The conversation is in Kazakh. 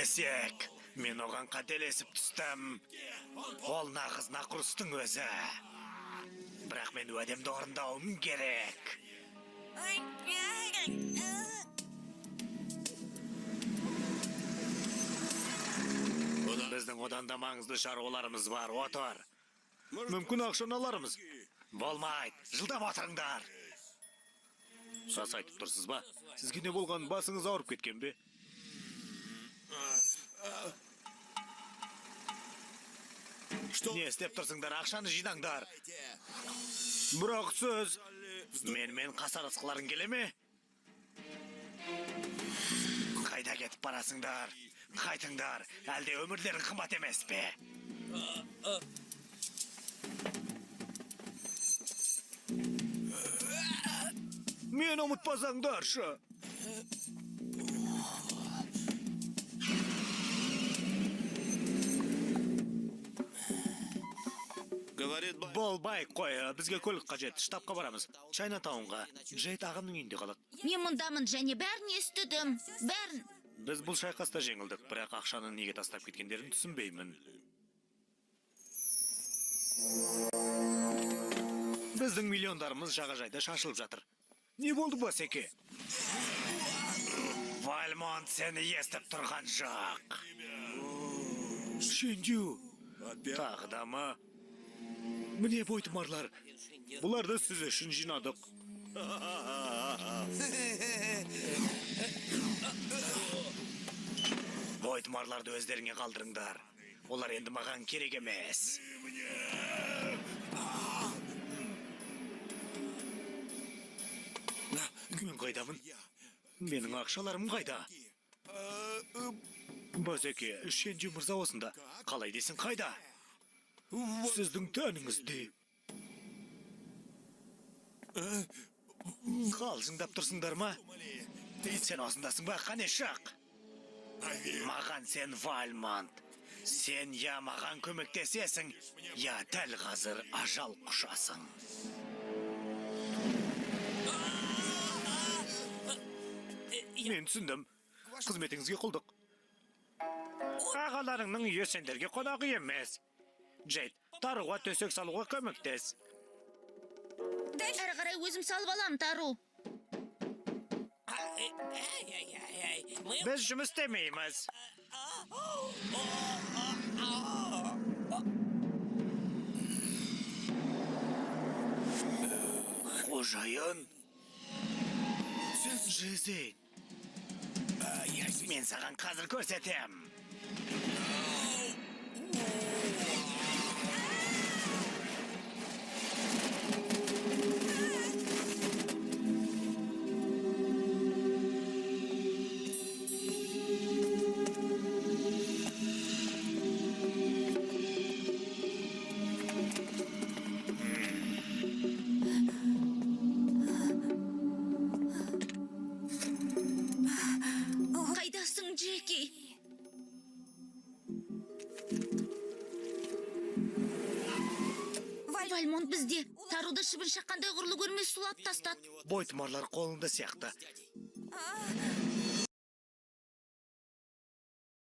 десек, мен оған қателесіп түстім. Ол нағыз нақұрыстың өзі. Бірақ мен уәдемді орындауым керек. Біздің одан да маңызды шаруаларымыз бар, отыр. Мүмкін ақшаны алармыз. Болмайды, жылдам отырыңдар. Рас айтып тұрсыз ба? Сізге не болған, басыңыз ауырып кеткен бе? Не істеп тұрсыңдар, ақшаны жинаңдар. Бірақ сөз, мен қасарысқыларың келе ме? Қайда кетіп барасыңдар? Қайтыңдар, әлде өмірлерің қымбат емес пе? Мен ұмытпасаңдаршы. Болбай қой, бізге көлік қажет, штабқа барамыз. Чайнатаунға, Джейд ағамның үйінде қалады. Мен мұндамын және бәрін естідім. Бәрін. Біз бұл шайқаста жеңілдік, бірақ ақшаны неге тастап кеткендерін түсінбеймін. Біздің миллиондарымыз жағажайда шашылып жатыр. Не болды басеке? Вальмонт сені естіп тұрған жоқ. Шендю. Тағы да ма? Міне бойтымарлар. Бұларды сіз үшін жинадық. Бойтымарларды өздеріңе қалдырыңдар. Олар енді маған керек емес. Мен қайдамын? Менің ақшаларым қайда? Базеке, Шенджу мырза осында. Қалай десің қайда? Сіздің тәніңізде. Қалжыңдап тұрсыңдар ма? Сен осындасың ба, қане шық? Маған сен Вальмонт. Сен я маған көмектесесің, я дәл қазір ажал құшасың. Мен түсіндім. Қызметіңізге құлдық. Ағаларыңның үйі сендерге қонағы емес. Джейд, таруға төсек салуға көмектес. Әрі қарай өзім салып алам, Тару. Біз жұмыс істемейміз. Қожайын. Жизель. Мен саған қазір көрсетем. Қайдасың, Джеки? Вальмонт бізде. Таруды шыбын шаққандай ғұрлы көрмес сулап тастады. Бойтымарлар қолында сияқты.